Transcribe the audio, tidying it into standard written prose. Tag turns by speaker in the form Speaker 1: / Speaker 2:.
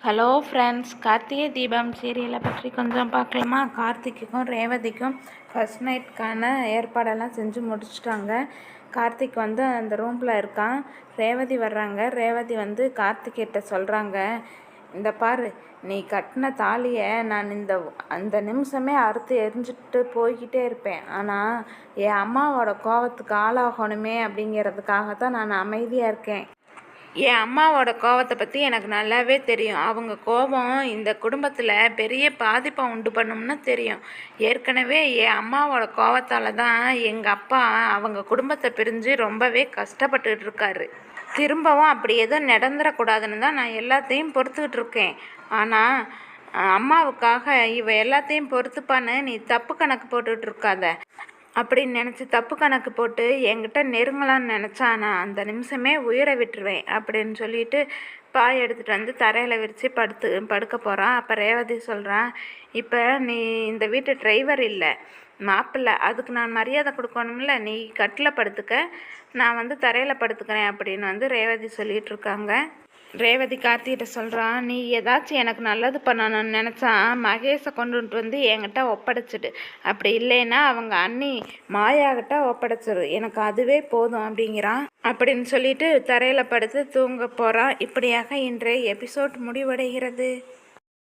Speaker 1: Hello friends, Karthigai Deepam சீரியலை பற்றி கொஞ்சம் பார்க்கலாமா? கார்த்திக்குக்கும் ரேவதிக்கும் ஃபர்ஸ்ட் நைட்க்கான ஏற்பாடெல்லாம் செஞ்சு முடிச்சிட்டாங்க. கார்த்திக் அந்த ரூமில் இருக்கான். ரேவதி வர்றாங்க. ரேவதி கார்த்திக்கிட்ட சொல்கிறாங்க, இந்த பாரு, நீ கட்டின தாலியை நான் அந்த நிமிஷமே அறுத்து எரிஞ்சிட்டு போய்கிட்டே இருப்பேன். ஆனால் என் அம்மாவோட கோவத்துக்கு ஆளாகணுமே அப்படிங்கிறதுக்காக தான் நான் அமைதியாக இருக்கேன். என் அம்மாவோட கோவத்தை பற்றி எனக்கு நல்லாவே தெரியும். அவங்க கோபம் இந்த குடும்பத்தில் பெரிய பாதிப்பை உண்டு பண்ணும்னு தெரியும். ஏற்கனவே என் அம்மாவோட கோவத்தால் தான் எங்கள் அப்பா அவங்க குடும்பத்தை பிரிஞ்சு ரொம்பவே கஷ்டப்பட்டுக்கிட்டு இருக்காரு. திரும்பவும் அப்படி எதுவும் நடந்துடக்கூடாதுன்னு தான் நான் எல்லாத்தையும் பொறுத்துக்கிட்டு இருக்கேன். ஆனால் அம்மாவுக்காக இவ எல்லாத்தையும் பொறுத்துப்பான்னு நீ தப்பு கணக்கு போட்டுக்கிட்டு இருக்காத. அப்படின்னு நினச்சி தப்பு கணக்கு போட்டு என்கிட்ட நெருங்கலான்னு நினச்சா நான் அந்த நிமிஷமே உயிரை விட்டுருவேன் அப்படின்னு சொல்லிட்டு பாய் எடுத்துகிட்டு தரையில் விரித்து படுக்க போகிறான். அப்போ ரேவதி சொல்கிறான், இப்போ நீ இந்த வீட்டு டிரைவர் இல்லை, மாப்பிள்ளை, அதுக்கு நான் மரியாதை கொடுக்கணும்ல, நீ கட்டில் படுத்துக்க, நான் தரையில் படுத்துக்கிறேன் அப்படின்னு ரேவதி சொல்லிகிட்டு இருக்காங்க. ரேவதி கார்த்திகிட்ட சொல்கிறான், நீ ஏதாச்சும் எனக்கு நல்லது பண்ணணும்னு நினச்சா மகேஷை கொண்டுட்டு என்கிட்ட ஒப்படைச்சிடு, அப்படி இல்லைன்னா அவங்க அண்ணி மாயாகிட்ட ஒப்படைச்சிடு, எனக்கு அதுவே போதும் அப்படிங்கிறான். அப்படின்னு சொல்லிட்டு தரையில் படுத்து தூங்க போகிறான். இப்படியாக இன்றைய எபிசோட் முடிவடைகிறது.